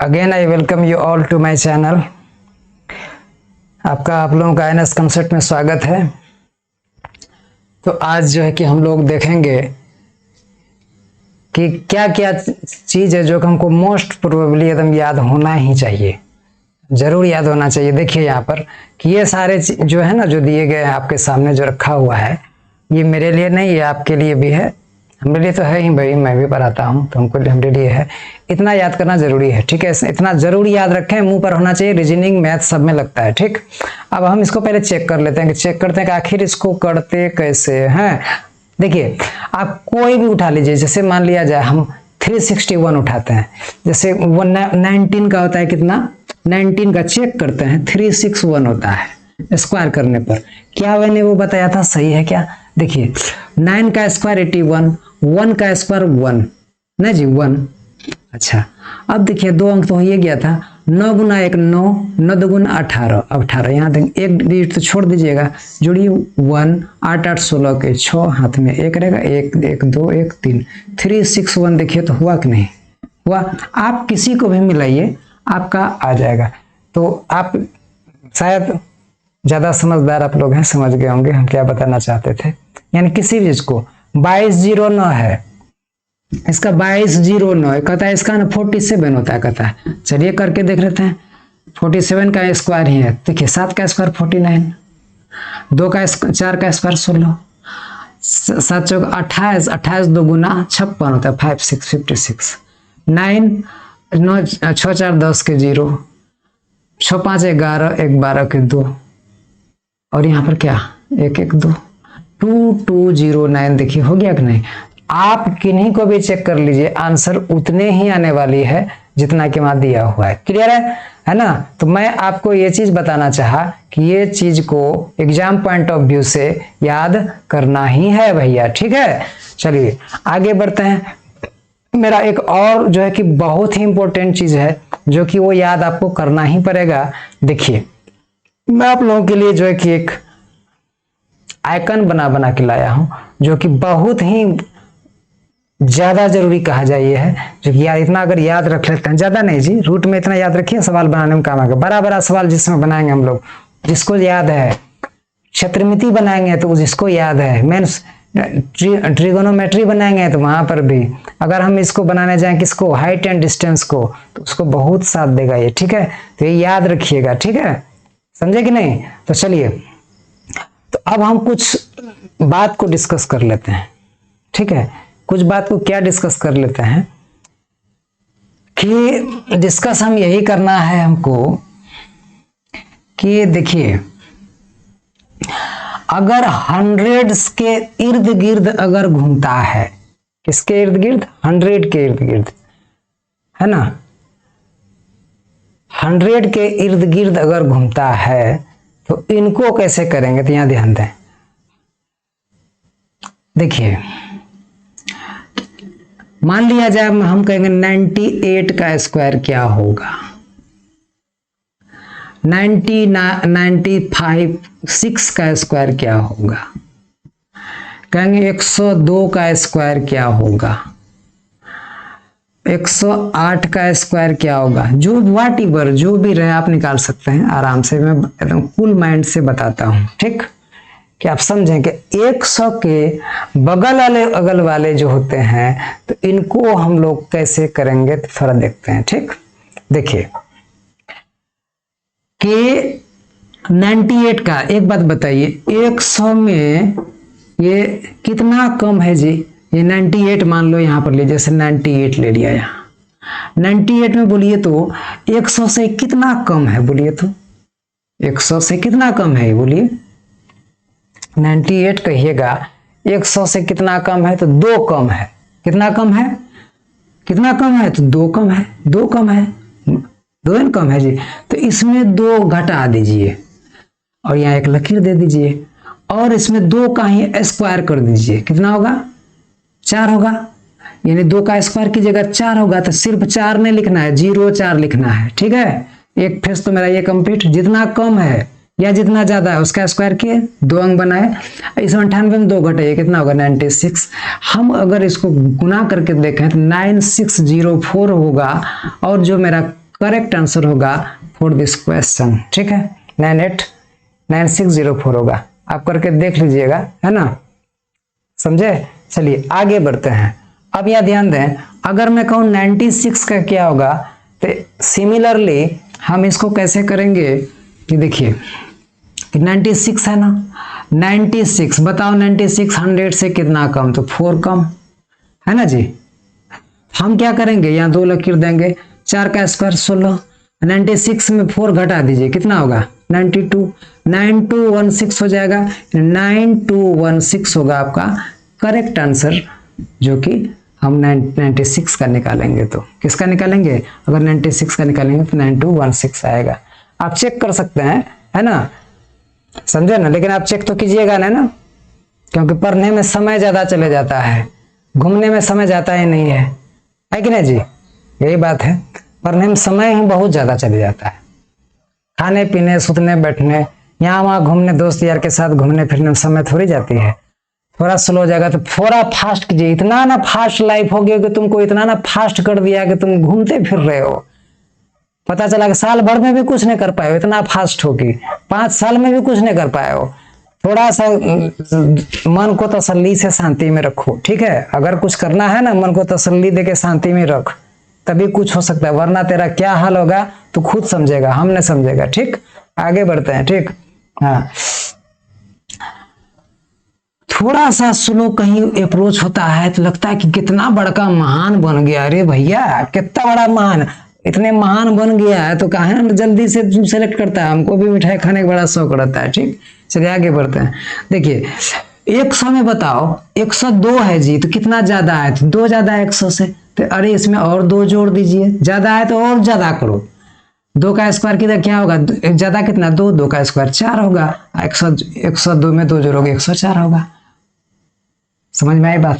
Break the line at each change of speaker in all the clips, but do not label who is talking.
Again I welcome you all to my channel. आप लोगों का एनएस कंसेप्ट में स्वागत है। तो आज जो है कि हम लोग देखेंगे कि क्या क्या चीज़ है जो कि हमको मोस्ट प्रोबेबली एकदम याद होना ही चाहिए, ज़रूर याद होना चाहिए। देखिए यहाँ पर कि ये सारे जो है ना, जो दिए गए हैं आपके सामने, जो रखा हुआ है, ये मेरे लिए नहीं, ये आपके लिए भी है। हमारे लिए तो है ही भाई, मैं भी पढ़ाता हूँ तो हमको हमारे लिए है। इतना याद करना जरूरी है, ठीक है। इतना जरूर याद रखें, मुंह पर होना चाहिए। रीजनिंग मैथ सब में लगता है, ठीक। अब हम इसको पहले चेक कर लेते हैं कि चेक करते हैं कि आखिर इसको करते कैसे हैं। देखिए आप कोई भी उठा लीजिए, जैसे मान लिया जाए हम 361 उठाते हैं, जैसे 19 का होता है कितना, 19 का चेक करते हैं, 361 होता है स्क्वायर करने पर। क्या मैंने वो बताया था, सही है क्या? देखिए 9 का स्क्वायर 81, 1 का स्क्वायर 1 नहीं जी 1। अच्छा अब देखिए 2 अंक तो हो ही गया था। 9 गुना 1 9, 9 दुगुना 18, अब 18 यहाँ देंगे, एक डिजिट तो छोड़ दीजिएगा, जोड़िए 1 8 8 16 के 6, हाथ में 1 रहेगा, 1 1 2 1 3, 361 देखिए तो हुआ कि नहीं हुआ। आप किसी को भी मिलाइए आपका आ जाएगा। तो आप शायद ज़्यादा समझदार आप लोग हैं, समझ गए होंगे हम क्या बताना चाहते थे। यानी किसी भी चीज को 2209 है, इसका 2209 कहता है, इसका ना 47 होता है कहता है। चलिए करके देख लेते हैं। 47 का स्क्वायर ही है, देखिए 7 का स्क्वायर 49, 2 का 4 का स्क्वायर 16, 7 चौक 28, 28 2 गुना 56 होता है 5 6 56, 9 9 6 4 10 के 0, 6 5 11 1 12 के 2, और यहाँ पर क्या 1 1 2 2209। देखिए हो गया कि नहीं। आप किन्हीं को भी चेक कर लीजिए, आंसर उतने ही आने वाली है जितना कि वहां दिया हुआ है। क्लियर है ना। तो मैं आपको ये चीज बताना चाहा कि ये चीज को एग्जाम पॉइंट ऑफ व्यू से याद करना ही है भैया, ठीक है। चलिए आगे बढ़ते हैं। मेरा एक और जो है कि बहुत ही इंपॉर्टेंट चीज है जो कि वो याद आपको करना ही पड़ेगा। देखिए मैं आप लोगों के लिए जो है कि एक आइकन बना के लाया हूं, जो कि बहुत ही ज्यादा जरूरी कहा जाए ये है, जो कि यार इतना अगर याद रख लेते हैं, ज्यादा नहीं जी, रूट में इतना याद रखिए, सवाल बनाने में काम आएगा। बड़ा बड़ा सवाल जिसमें बनाएंगे हम लोग, जिसको याद है, क्षेत्रमिति बनाएंगे तो जिसको याद है, मेंस ट्रिगोनोमेट्री बनाएंगे तो वहां पर भी, अगर हम इसको बनाने जाएं किसको, हाइट एंड डिस्टेंस को, तो उसको बहुत साथ देगा ये, ठीक है। तो ये याद रखिएगा, ठीक है, समझे कि नहीं। तो चलिए, तो अब हम कुछ बात को डिस्कस कर लेते हैं, ठीक है। कुछ बात को क्या डिस्कस कर लेते हैं कि डिस्कस हम यही करना है हमको कि देखिए अगर हंड्रेड्स के इर्द गिर्द अगर घूमता है, किसके इर्द गिर्द, 100 के इर्द गिर्द, है ना, 100 के इर्द गिर्द अगर घूमता है तो इनको कैसे करेंगे, तो यहां ध्यान दें। देखिए मान लिया जाए हम कहेंगे 98 का स्क्वायर क्या होगा, 95 6 का स्क्वायर क्या होगा, कहेंगे 102 का स्क्वायर क्या होगा, 108 का स्क्वायर क्या होगा, जो वाट एवर जो भी रहे आप निकाल सकते हैं आराम से। मैं एकदम कूल माइंड से बताता हूं, ठीक, कि आप समझें कि 100 के बगल वाले अगल वाले जो होते हैं तो इनको हम लोग कैसे करेंगे, तो थोड़ा देखते हैं, ठीक। देखिए कि 98 का, एक बात बताइए, 100 में ये कितना कम है जी, ये 98 मान लो, यहां पर ले, जैसे 98 ले लिया, यहां 98 में बोलिए तो 100 से कितना कम है, बोलिए तो 100 से कितना कम है, बोलिए 98 कहिएगा, 100 से कितना कम है, तो 2 कम है। कितना कम है, कितना कम है, तो 2 कम है, 2 कम है, 2 कम है जी। तो इसमें 2 घटा दीजिए और यहाँ एक लकीर दे दीजिए, और इसमें 2 का ही स्क्वायर कर दीजिए, कितना होगा, 4 होगा। यानी 2 का स्क्वायर की जगह 4 होगा, तो सिर्फ 4 नहीं लिखना है, 0 4 लिखना है, ठीक है। एक फेस तो मेरा ये कंप्लीट। जितना कम है या जितना ज्यादा है उसका स्क्वायर किए, 2 अंक बनाए, इस 98 में 2 घटाइए, कितना होगा 96। हम अगर इसको गुना करके देखें तो 9604 होगा, और जो मेरा करेक्ट आंसर होगा फॉर दिस क्वेश्चन, ठीक है, 989604 होगा। आप करके देख लीजिएगा, है ना, समझे। चलिए आगे बढ़ते हैं। अब यह ध्यान दें, अगर मैं कहूँ 96 का क्या होगा, तो सिमिलरली हम इसको कैसे करेंगे कि देखिए 96 है ना, 96 बताओ, 96 100 से कितना कम, तो 4 कम, है ना जी। हम क्या करेंगे, यहाँ 2 लकीर देंगे, 4 का स्क्वायर 16, 96 में 4 घटा दीजिए, कितना होगा 92, 9216 हो जाएगा, 9216 होगा आपका करेक्ट आंसर, जो कि हम 96 का निकालेंगे। तो किसका निकालेंगे, अगर 96 का निकालेंगे तो 9216 आएगा। आप चेक कर सकते हैं, है ना, समझे ना, लेकिन आप चेक तो कीजिएगा ना, क्योंकि पढ़ने में समय ज्यादा चले जाता है, घूमने में समय जाता ही नहीं है कि नहीं जी, यही बात है, पढ़ने में समय ही बहुत ज्यादा चले जाता है, खाने पीने सुतने बैठने यहाँ वहाँ घूमने दोस्त यार के साथ घूमने फिरने में समय थोड़ी जाती है। थोड़ा स्लो हो जाएगा तो थोड़ा फास्ट कीजिए, इतना ना फास्ट लाइफ हो गया कि तुमको इतना ना फास्ट कर दिया कि तुम घूमते फिर रहे हो, पता चला कि साल भर में भी कुछ नहीं कर पाए हो, इतना फास्ट हो कि 5 साल में भी कुछ नहीं कर पाए हो। थोड़ा सा मन को तसल्ली से शांति में रखो, ठीक है, अगर कुछ करना है ना मन को तसल्ली दे के शांति में रख, तभी कुछ हो सकता है, वरना तेरा क्या हाल होगा तू खुद समझेगा, हम नहीं समझेगा, ठीक। आगे बढ़ते हैं, ठीक। हाँ, थोड़ा सा स्लो कहीं अप्रोच होता है तो लगता है कि कितना बड़का महान बन गया, अरे भैया कितना बड़ा महान, इतने महान बन गया है तो कहा ना जल्दी से सेलेक्ट करता है, हमको भी मिठाई खाने का बड़ा शौक रहता है, ठीक। चलिए आगे बढ़ते हैं। देखिए 100 में बताओ 102 है जी, तो कितना ज्यादा है, तो 2 ज्यादा है 100 से, तो अरे इसमें और 2 जोड़ दीजिए, ज्यादा है तो और ज्यादा करो, 2 का स्क्वायर किधर क्या होगा, ज्यादा कितना 2, 2 का स्क्वायर 4 होगा, 102 में 2 जोड़ोगे 104 होगा, समझ में आई बात,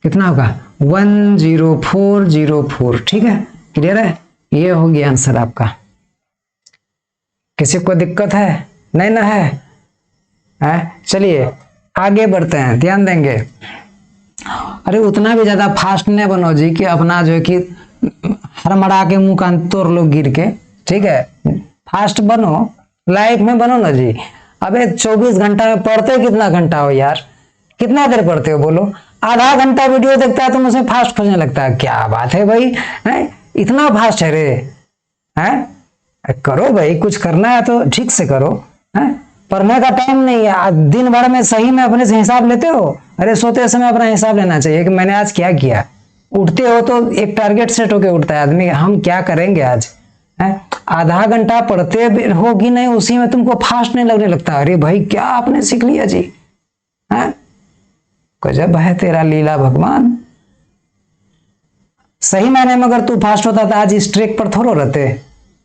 कितना होगा 10404, ठीक है, क्लियर है, ये हो गया आंसर आपका। किसी को दिक्कत है नहीं ना है? चलिए आगे बढ़ते हैं, ध्यान देंगे। अरे उतना भी ज्यादा फास्ट नहीं बनो जी कि अपना जो है कि हड़मड़ा के मुंह कान तोड़ लो गिर के, ठीक है, फास्ट बनो, लाइफ में बनो ना जी। अबे 24 घंटा में पढ़ते कितना घंटा हो यार, कितना देर पढ़ते हो बोलो, आधा घंटा वीडियो देखता है तो मुझे फास्ट खोजने लगता है, क्या बात है भाई, है इतना फास्ट है रे, है करो भाई, कुछ करना है तो ठीक से करो, है पढ़ने का टाइम नहीं है, दिन भर में सही में अपने से हिसाब लेते हो, अरे सोते समय अपना हिसाब लेना चाहिए कि मैंने आज क्या किया, उठते हो तो एक टारगेट सेट होके उठता है आदमी, हम क्या करेंगे आज, है आधा घंटा पढ़ते हो कि नहीं उसी में तुमको फास्ट नहीं लगने लगता, अरे भाई क्या आपने सीख लिया जी, है गजब है तेरा लीला भगवान। सही मायने में अगर तू फास्ट होता था आज इस ट्रैक पर थोड़ा रहते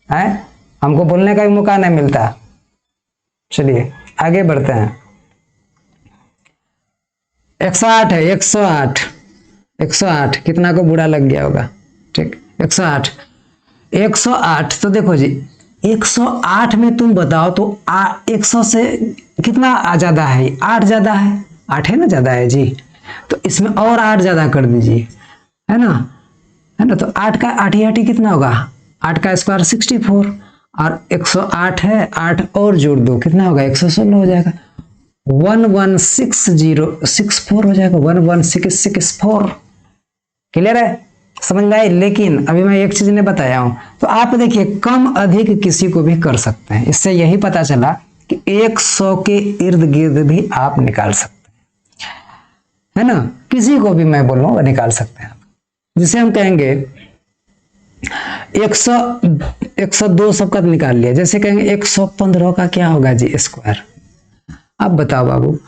हैं, हमको बोलने का भी मौका नहीं मिलता। चलिए आगे बढ़ते हैं। 108 है, 108 108 कितना को बुरा लग गया होगा, ठीक 108 108, तो देखो जी 108 में तुम बताओ तो 100 से कितना ज्यादा है, 8 ज्यादा है, 8 है ना ज्यादा है जी, तो इसमें और 8 ज्यादा कर दीजिए, है ना, तो 8 का 8 ही 8 ही कितना होगा, 8 का स्क्वायर 64 और 108 है, 8 और जोड़ दो कितना होगा 116 हो जाएगा, 11664 हो जाएगा, 11664, क्लियर है, समझ में आई। लेकिन अभी मैं एक चीज ने बताया हूं, तो आप देखिए कम अधिक किसी को भी कर सकते हैं, इससे यही पता चला कि 100 के इर्द गिर्द भी आप निकाल सकते हैं, है ना, किसी को भी मैं बोल रहा हूं निकाल सकते हैं, जिसे हम कहेंगे 102 सबका निकाल लिया, जैसे कहेंगे 115 का क्या होगा जी स्क्वायर। अब बताओ बाबू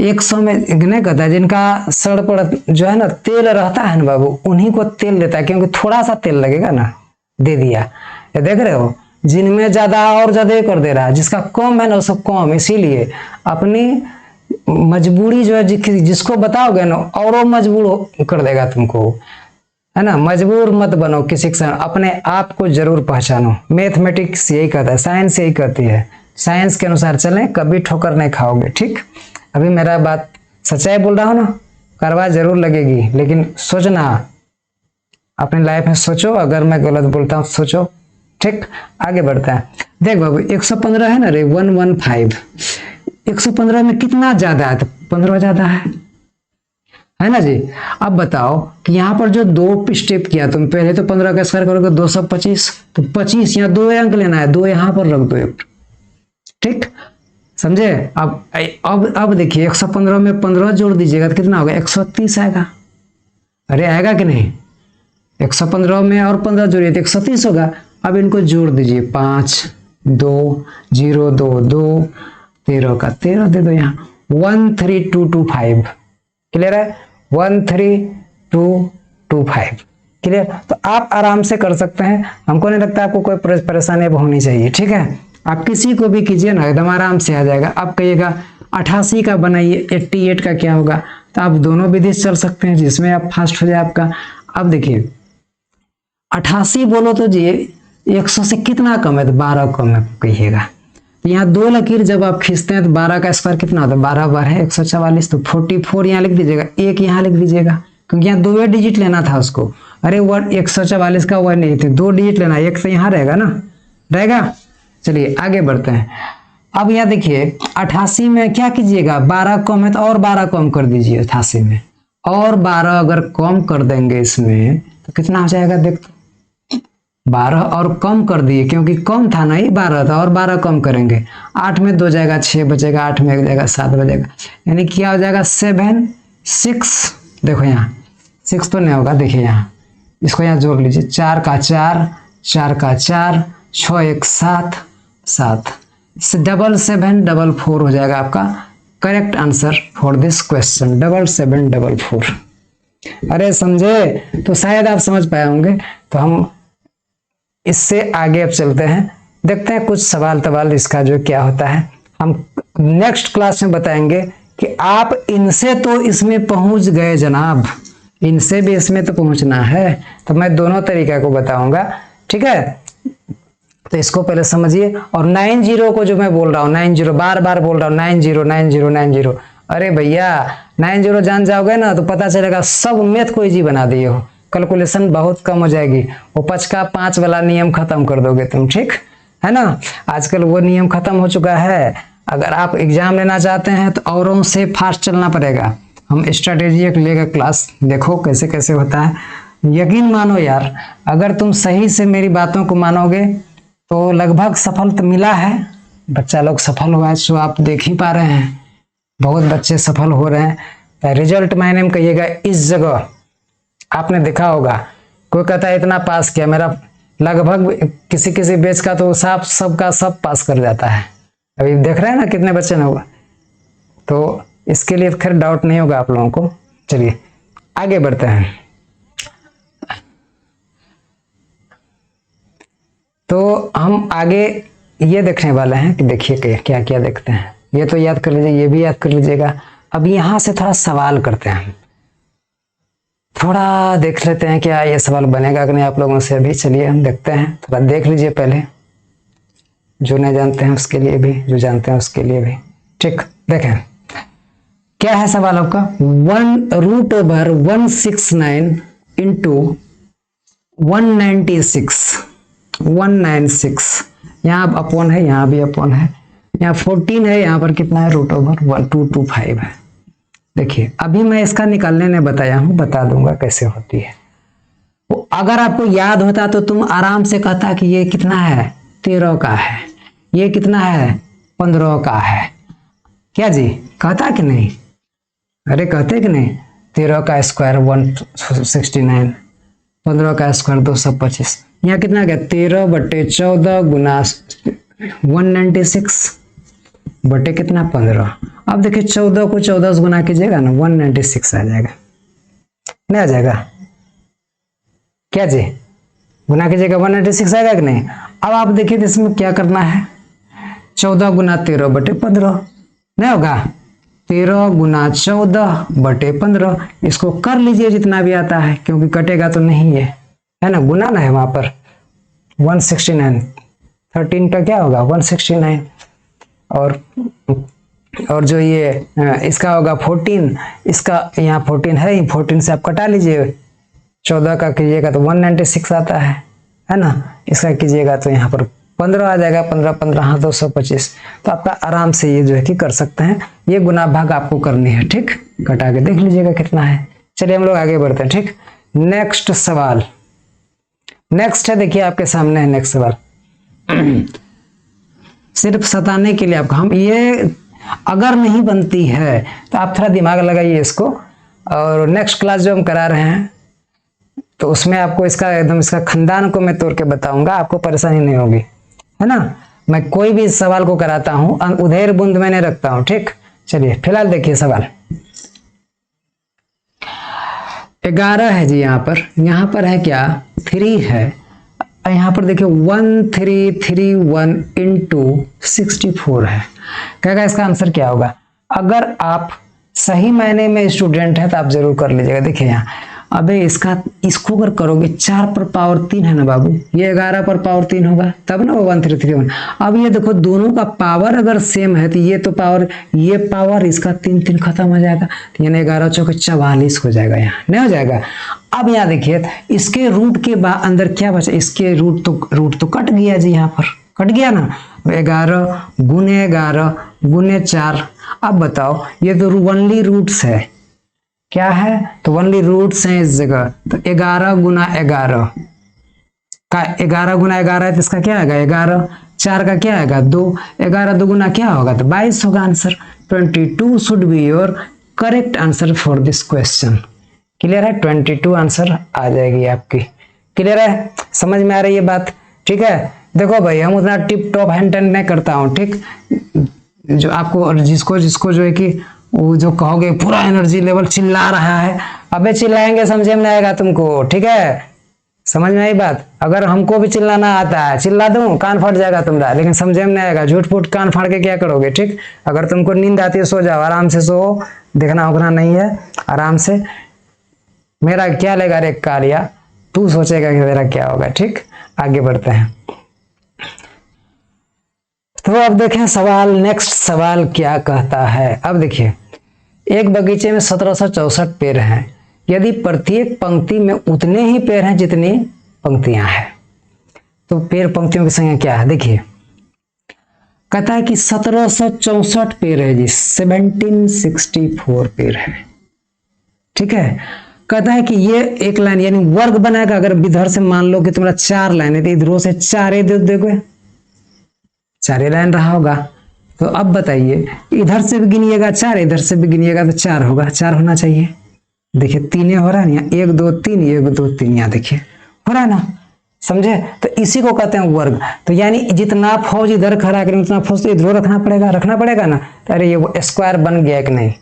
100 में नहीं कहता है, जिनका सड़ पर जो है ना तेल रहता है ना बाबू, उन्हीं को तेल देता है, क्योंकि थोड़ा सा तेल लगेगा ना, दे दिया, ये देख रहे हो, जिनमें ज्यादा और ज्यादा कर दे रहा है, जिसका कम है ना उसको कम, इसीलिए अपनी मजबूरी जो है जिसको बताओगे ना और वो मजबूर कर देगा तुमको, है ना, मजबूर मत बनो किसी के साथ, अपने आप को जरूर पहचानो, मैथमेटिक्स यही कहता है, साइंस यही कहती है, साइंस के अनुसार चलें, कभी ठोकर नहीं खाओगे, ठीक। अभी मेरा बात सच्चाई बोल रहा हूं ना, करवा जरूर लगेगी, लेकिन सोचना, अपनी लाइफ में सोचो, अगर मैं गलत बोलता हूं सोचो, ठीक, आगे बढ़ते हैं। देख बाबू 115 है ना रे, 115। 115 में कितना ज्यादा है? तो 15 ज्यादा है ना जी। अब बताओ कि यहाँ पर जो 2 स्टेप किया तुम, पहले तो 15 का स्क्वायर करोगे 225, तो 25 यहाँ 2 अंक लेना है, 2 यहाँ पर रख दो एक, ठीक, समझे। अब देखिए 115 में 15 जोड़ दीजिएगा तो कितना होगा? 130 आएगा। अरे आएगा कि नहीं? 115 में और 15 जोड़िए तो 130 होगा। अब इनको जोड़ दीजिए, 5 2 0 2 2, 13 का 13 दे दो यहाँ, 13225। क्लियर है? 13225। क्लियर? तो आप आराम से कर सकते हैं, हमको नहीं लगता आपको कोई परेशानी अब होनी चाहिए। ठीक है, आप किसी को भी कीजिए ना, एकदम आराम से आ जाएगा। आप कहिएगा 88 का बनाइए, 88 का क्या होगा? तो आप दोनों विधि चल सकते हैं जिसमें आप फास्ट हो जाए आपका। अब देखिए 88 बोलो तो जी 100 से कितना कम है? तो 12 कम है कहिएगा। तो यहाँ 2 लकीर जब आप खींचते हैं तो 12 का स्क्वायर कितना होता है? 12 बार है 144, तो 44 यहाँ लिख दीजिएगा, 1 यहाँ लिख दीजिएगा, क्योंकि यहाँ 2 डिजिट लेना था उसको। अरे 144 का 1 नहीं थे, 2 डिजिट लेना, 1 तो यहाँ रहेगा ना, रहेगा। चलिए आगे बढ़ते हैं। अब यहाँ देखिए 88 में क्या कीजिएगा? 12 कम है तो और 12 कम कर दीजिए 88 में, और 12 अगर कम कर देंगे इसमें तो कितना हो जाएगा? देख 12 और कम कर दिए, क्योंकि कम था नहीं 12 था, और 12 कम करेंगे, 8 में 2 जाएगा 6 बचेगा, 8 में 1 जाएगा 7 बचेगा, यानी क्या हो जाएगा? 7 6। देखो यहाँ 6 तो नहीं होगा, देखिए यहाँ इसको यहाँ जोड़ लीजिए, 4 का 4, 4 का 4, 6 1 7 7, 7744 हो जाएगा आपका correct answer for this question, 7744। अरे समझे? तो शायद आप समझ पाए होंगे। तो हम इससे आगे अब चलते हैं, देखते हैं कुछ सवाल तवाल इसका जो क्या होता है, हम नेक्स्ट क्लास में बताएंगे कि आप इनसे तो इसमें पहुंच गए जनाब, इनसे भी इसमें तो पहुंचना है। तो मैं दोनों तरीका को बताऊंगा, ठीक है। तो इसको पहले समझिए। और 90 को जो मैं बोल रहा हूँ, 90 बार बार बोल रहा हूँ, 90 90 90, अरे भैया 90 जान जाओगे ना तो पता चलेगा सब मैथ को इजी बना दिए हो, कैलकुलेशन बहुत कम हो जाएगी, वो 5 का 5 वाला नियम खत्म कर दोगे तुम, ठीक है ना। आजकल वो नियम खत्म हो चुका है। अगर आप एग्जाम लेना चाहते हैं तो औरों से फास्ट चलना पड़ेगा। हम स्ट्रेटेजी एक लेगा क्लास, देखो कैसे कैसे होता है। यकीन मानो यार, अगर तुम सही से मेरी बातों को मानोगे तो लगभग सफल तो मिला है, बच्चा लोग सफल हुआ है, सो आप देख ही पा रहे हैं, बहुत बच्चे सफल हो रहे हैं। रिजल्ट मायने में कहिएगा इस जगह आपने देखा होगा, कोई कहता है इतना पास किया, मेरा लगभग किसी किसी बैच का तो साफ सबका सब पास कर जाता है। अभी देख रहे हैं ना कितने बच्चे ने हुआ, तो इसके लिए खैर डाउट नहीं होगा आप लोगों को। चलिए आगे बढ़ते हैं। तो हम आगे ये देखने वाले हैं कि देखिए क्या क्या देखते हैं, ये तो याद कर लीजिए, ये भी याद कर लीजिएगा। अब यहां से थोड़ा सवाल करते हैं, थोड़ा देख लेते हैं क्या ये सवाल बनेगा कि नहीं आप लोगों से। अभी चलिए हम देखते हैं, थोड़ा देख लीजिए पहले, जो नहीं जानते हैं उसके लिए भी, जो जानते हैं उसके लिए भी। ठीक, देखें क्या है सवाल आपका। 1√169 इंटू 196 यहाँ अपॉन है, यहाँ भी अपॉन है, यहाँ 14 है, यहाँ पर कितना है? √1225 है। देखिए अभी मैं इसका निकालने ने बताया हूं, बता दूंगा कैसे होती है। वो अगर आपको याद होता तो तुम आराम से कहता कि ये कितना है? 13 का है, ये कितना है? 15 का है। क्या जी कहता कि नहीं? अरे कहते कि नहीं? 13 का स्क्वायर 169, 15 का स्क्वायर 225, यहाँ कितना गया? 13/14 गुना 196 बटे कितना? 15। अब देखिए 14 को 14 से गुना कीजिएगा ना, 196 आ जाएगा, नहीं आ जाएगा? क्या जी गुना कीजिएगा 196 आएगा कि नहीं? अब आप देखिए इसमें क्या करना है, 14 गुना 13/15 नहीं होगा, 13 गुना 14/15, इसको कर लीजिए जितना भी आता है, क्योंकि कटेगा तो नहीं है ना, गुना ना है वहां पर। 169, 13 का क्या होगा? 169, और जो ये इसका होगा 14, इसका यहाँ 14 है, 14 से आप कटा लीजिए, 14 का कीजिएगा तो 196 आता है। है ना, इसका कीजिएगा तो यहाँ पर 15 आ जाएगा, 15 15 हाँ 225। तो आपका आराम से ये जो है कि कर सकते हैं। ये गुना भाग आपको करनी है, ठीक, कटा के देख लीजिएगा कितना है। चलिए हम लोग आगे बढ़ते हैं, ठीक। नेक्स्ट सवाल, नेक्स्ट है, देखिए आपके सामने है नेक्स्ट सवाल। सिर्फ सताने के लिए आपको हम ये अगर नहीं बनती है तो आप थोड़ा दिमाग लगाइए इसको, और नेक्स्ट क्लास जो हम करा रहे हैं तो उसमें आपको इसका एकदम इसका खानदान को मैं तोड़ के बताऊंगा, आपको परेशानी नहीं होगी, है ना। मैं कोई भी सवाल को कराता हूं उधेर बूंद में नहीं रखता हूं, ठीक। चलिए फिलहाल देखिए सवाल 11 है जी, यहाँ पर है क्या 3 है, यहाँ पर देखिए 1331 इंटू 64 है। कहेगा इसका आंसर क्या होगा। अगर आप सही मायने में स्टूडेंट है तो आप जरूर कर लीजिएगा। देखिए यहाँ अबे इसको अगर करोगे 4 पर पावर 3 है ना बाबू, ये 11 पर पावर 3 होगा तब ना वो 1331। अब ये देखो दोनों का पावर अगर सेम है तो ये तो पावर, ये पावर इसका 3 3 खत्म हो जाएगा, तो यानी 11 चौके 44 हो जाएगा, यहाँ नहीं हो जाएगा। अब यहाँ देखिए इसके रूट के बाद अंदर क्या बचा, इसके रूट तो कट गया जी, यहाँ पर कट गया ना। 11 गुने 11 गुने 4। अब बताओ ये तो ओनली रूट्स है, क्या है तो ओनली रूट्स हैं इस जगह। तो 11 गुना 11 का 11 गुना 11 है तो इसका क्या आएगा 11, 4 का क्या आएगा 2, 11 दुगुना क्या होगा तो 22 होगा answer. 22 should be your correct answer for this question. Clear है, 22 आंसर आ जाएगी आपकी। क्लियर है, समझ में आ रही है बात, ठीक है। देखो भाई हम उतना टिप टॉप हैंड टेंड नहीं करता हूँ, ठीक। जो आपको और जिसको जो है कि वो जो कहोगे पूरा एनर्जी लेवल चिल्ला रहा है, अबे चिल्लाएंगे समझे में नहीं आएगा तुमको, ठीक है। समझ में आई बात। अगर हमको भी चिल्लाना आता है चिल्ला दूं कान फट जाएगा तुम्हारा, लेकिन समझे में नहीं आएगा, झूठ फूट कान फाड़ के क्या करोगे, ठीक। अगर तुमको नींद आती है सो जाओ, आराम से सो, देखना उखना नहीं है, आराम से। मेरा क्या लेगा रे कालिया, तू सोचेगा कि मेरा क्या होगा, ठीक। आगे बढ़ते हैं। तो अब देखें सवाल, नेक्स्ट सवाल क्या कहता है। अब देखिए एक बगीचे में 1764 पेड़ हैं, यदि प्रत्येक पंक्ति में उतने ही पेड़ हैं जितनी पंक्तियां हैं, तो पेड़ पंक्तियों की संख्या क्या है। देखिए कहता है कि 1764 पेड़ है जी, 1764 पेड़ है, ठीक है। कहता है कि ये एक लाइन यानी वर्ग बनाएगा। अगर इधर से मान लो कि तुम्हारा 4 लाइन है तो इधरों से 4 ही दे दोगे, 4 लाइन रहा होगा। तो अब बताइए इधर से भी गिनिएगा 4, इधर से भी गिनिएगा तो 4 होगा, 4 होना चाहिए। देखिए 3 हो रहा है ना, 1 2 3 1 2 3, यहाँ देखिए हो रहा है ना, समझे। तो इसी को कहते हैं वर्ग। तो यानी जितना फौज इधर खड़ा करें उतना फौज तो इधर रखना पड़ेगा ना। तो अरे ये वो स्क्वायर बन गया कि नहीं,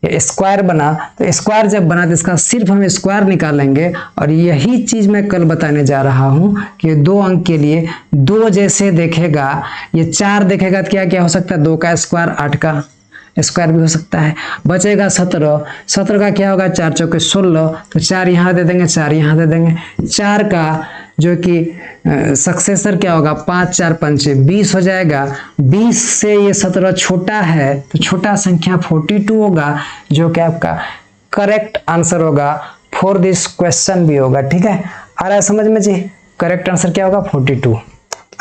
ये स्क्वायर बना, तो स्क्वायर जब बना तो इसका सिर्फ हम स्क्वायर निकालेंगे। और यही चीज मैं कल बताने जा रहा हूं कि 2 अंक के लिए 2 जैसे देखेगा, ये 4 देखेगा तो क्या क्या हो सकता है, 2 का स्क्वायर 8 का स्क्वायर भी हो सकता है। बचेगा 17, 17 का क्या होगा 4 चौके 16, तो 4 यहाँ दे देंगे, 4 यहाँ दे देंगे। 4 का जो कि सक्सेसर क्या होगा 5 4 5 20 हो जाएगा। 20 से ये 17 छोटा है तो छोटा संख्या 42 होगा, जो कि आपका करेक्ट आंसर होगा फॉर दिस क्वेश्चन भी होगा, ठीक है। आ रहा है समझ में जी, करेक्ट आंसर क्या होगा 42।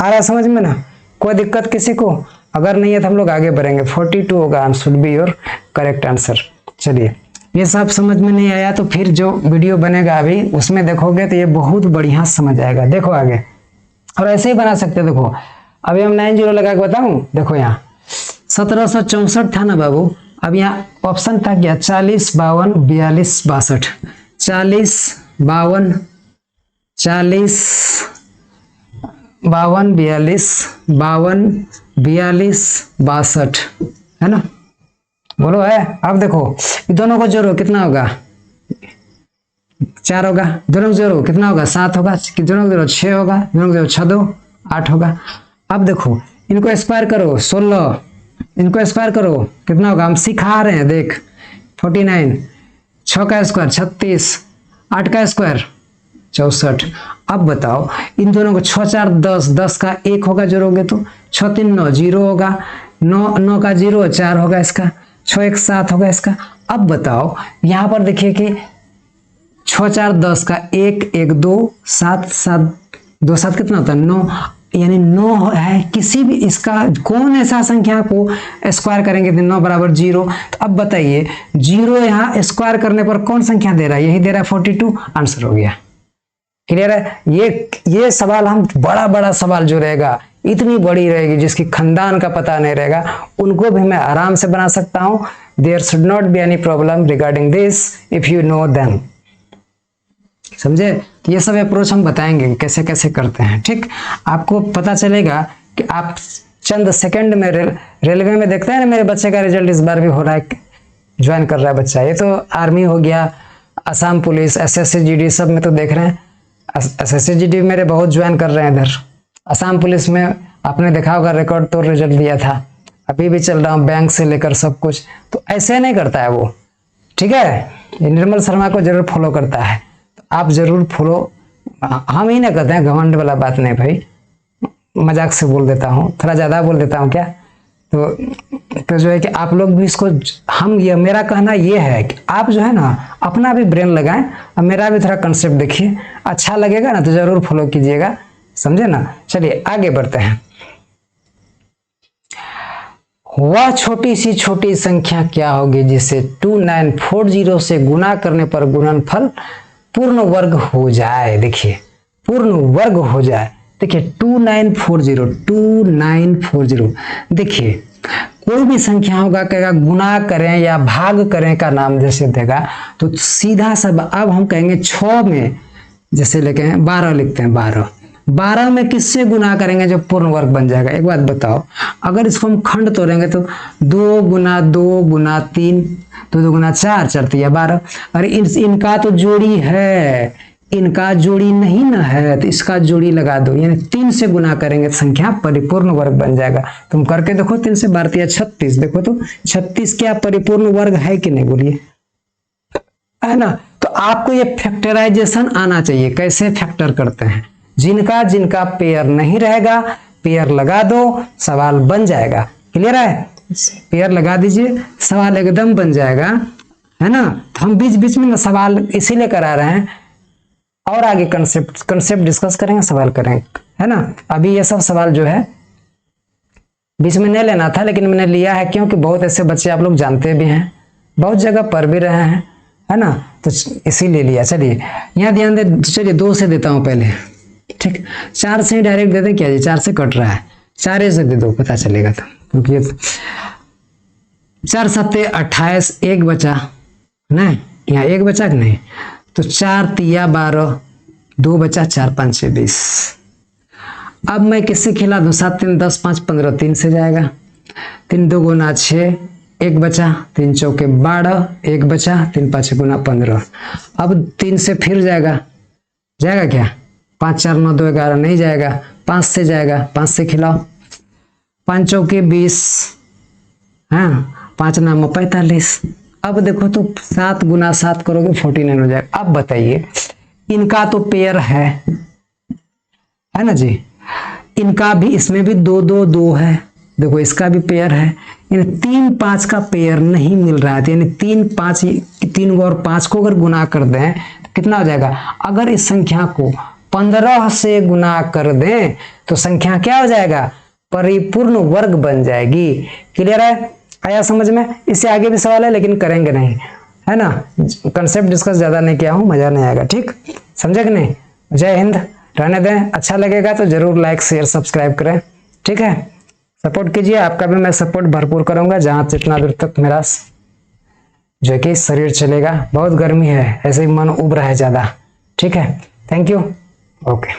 आ रहा है समझ में ना, कोई दिक्कत किसी को, अगर नहीं है तो हम लोग आगे बढ़ेंगे। 42 होगा answer be your correct answer. चलिए ये सब समझ में नहीं आया तो फिर जो वीडियो बनेगा अभी उसमें देखोगे तो ये बहुत बढ़िया समझ आएगा। देखो आगे, और ऐसे ही बना सकते। देखो अभी हम 90 लगा के बताऊं, देखो यहाँ 1764 था ना बाबू। अब यहाँ ऑप्शन था क्या 40 52 42 62, 40 52 40 52 42 52 42 62, है ना, बोलो है। अब देखो दोनों को जोड़ो कितना होगा 4 होगा, दोनों को जोड़ो कितना होगा 7 होगा, दोनों को जोड़ो 6 होगा, दोनों को जोड़ो 6 2 8 होगा। अब देखो इनको स्क्वायर करो 16, इनको स्क्वायर करो कितना होगा, हम सिखा रहे हैं देख 49, 6 का स्क्वायर 36, 8 का स्क्वायर 64। अब बताओ इन दोनों को 6 4 10, 10 का 1 होगा जोड़ोगे तो 6 3 9 0 होगा, 9 9 का 0 4 होगा इसका, 6 1 7 होगा इसका। अब बताओ यहाँ पर देखिए कि 6 4 10 का 1 1 2 7 7 2 7 कितना होता है 9, यानी 9 है। किसी भी इसका कौन ऐसा संख्या को स्क्वायर करेंगे तो 9 बराबर 0। तो अब बताइए 0 यहाँ स्क्वायर करने पर कौन संख्या दे रहा है, यही दे रहा है 42। आंसर हो गया। क्लियर है। ये सवाल हम बड़ा सवाल जो रहेगा, इतनी बड़ी रहेगी जिसकी खानदान का पता नहीं रहेगा, उनको भी मैं आराम से बना सकता हूं। There should not be any problem regarding this if you know them. समझे। तो ये सब अप्रोच हम बताएंगे कैसे कैसे करते हैं। ठीक, आपको पता चलेगा कि आप चंद सेकंड में रेलवे में देखते हैं ना, मेरे बच्चे का रिजल्ट इस बार भी हो रहा है, ज्वाइन कर रहा है बच्चा। ये तो आर्मी हो गया, असम पुलिस, SSC GD सब में तो देख रहे हैं। SSC GD मेरे बहुत ज्वाइन कर रहे हैं इधर। असम पुलिस में आपने देखा होगा रिकॉर्ड तोड़ रिजल्ट दिया था, अभी भी चल रहा हूँ, बैंक से लेकर सब कुछ। तो ऐसे नहीं करता है वो, ठीक है। ये निर्मल शर्मा को जरूर फॉलो करता है, तो आप जरूर फॉलो। हम ही ना करते हैं, घमंड वाला बात नहीं भाई, मजाक से बोल देता हूँ, थोड़ा ज़्यादा बोल देता हूँ क्या। तो जो है कि आप लोग भी इसको, ये मेरा कहना ये है कि आप जो है ना अपना भी ब्रेन लगाएं और मेरा भी थोड़ा कंसेप्ट देखिए, अच्छा लगेगा ना तो जरूर फॉलो कीजिएगा, समझे ना। चलिए आगे बढ़ते हैं। वह छोटी सी छोटी संख्या क्या होगी जिसे 2940 से गुना करने पर गुणनफल पूर्ण वर्ग हो जाए। देखिए पूर्ण वर्ग हो जाए। देखिए 2940 देखिए कोई भी संख्या होगा कहेगा गुना करें या भाग करें का नाम जैसे देगा तो सीधा सब। अब हम कहेंगे 6 में जैसे लेके 12 लिखते हैं, 12 में किससे गुना करेंगे जो पूर्ण वर्ग बन जाएगा। एक बात बताओ, अगर इसको हम खंड तोड़ेंगे तो 2 गुना 2 गुना 3, तो 2 गुना 4, 4 3 12। अरे इनका तो जोड़ी है, इनका जोड़ी नहीं ना है, तो इसका जोड़ी लगा दो, यानी 3 से गुना करेंगे तो संख्या परिपूर्ण वर्ग बन जाएगा। तुम करके देखो, 3 से 12 36, देखो तो 36 क्या परिपूर्ण वर्ग है कि नहीं, बोलिए, है ना। तो आपको ये फैक्टराइजेशन आना चाहिए, कैसे फैक्टर करते हैं। जिनका जिनका पेयर नहीं रहेगा पेयर लगा दो, सवाल बन जाएगा। क्लियर है, पेयर लगा दीजिए, सवाल एकदम बन जाएगा, है ना। तो हम बीच बीच में ना सवाल इसीलिए करा रहे हैं, और आगे कंसेप्ट डिस्कस करेंगे, सवाल करेंगे, है ना। अभी ये सब सवाल जो है बीच में नहीं लेना था, लेकिन मैंने लिया है क्योंकि बहुत ऐसे बच्चे आप लोग जानते भी हैं, बहुत जगह पढ़ भी रहे हैं, है ना, तो इसीलिए लिया। चलिए यहाँ ध्यान दे, चलिए 2 से देता हूँ पहले, ठीक। 4 से ही डायरेक्ट दे दें क्या जी, 4 से कट रहा है, 4 से दे दो, पता चलेगा तो, क्योंकि 4 7 28, 1 बचा नहीं, यहाँ 1 बचा कि नहीं, तो 4 3 12, 2 बचा, 4 5 6 20। अब मैं किससे खिला दूं, 7 3 10 5 15, 3 से जाएगा, 3 2 गुना 6, 1 बचा, 3 चौके 12, 1 बचा, 3 5 गुना 15। अब 3 से फिर जाएगा क्या, 5 4 9 2 11 नहीं जाएगा, 5 से जाएगा, 5 से खिलाओ, 5 चौके 20, हाँ 5 9 45। अब देखो तो 7 गुना 7 करोगे 49 हो जाएगा। अब बताइए इनका तो पेयर है ना जी, इनका भी, इसमें भी 2 2 2 है, देखो इसका भी पेयर है, यानी 3 5 का पेयर नहीं मिल रहा है, यानी 3 5, 3 और 5 को अगर गुना कर दें तो कितना हो जाएगा। अगर इस संख्या को 15 से गुना कर दें तो संख्या क्या हो जाएगा, परिपूर्ण वर्ग बन जाएगी। क्लियर है, आया समझ में। इससे आगे भी सवाल है लेकिन करेंगे नहीं, है ना, कंसेप्ट डिस्कस ज्यादा नहीं किया हूं, मजा नहीं आएगा, ठीक, समझे कि नहीं। जय हिंद, रहने दें। अच्छा लगेगा तो जरूर लाइक शेयर सब्सक्राइब करें, ठीक है, सपोर्ट कीजिए, आपका भी मैं सपोर्ट भरपूर करूंगा, जहां जितना दूर तक मेरा जो कि शरीर चलेगा। बहुत गर्मी है, ऐसे ही मन उब रहा है ज्यादा, ठीक है। Thank you, okay.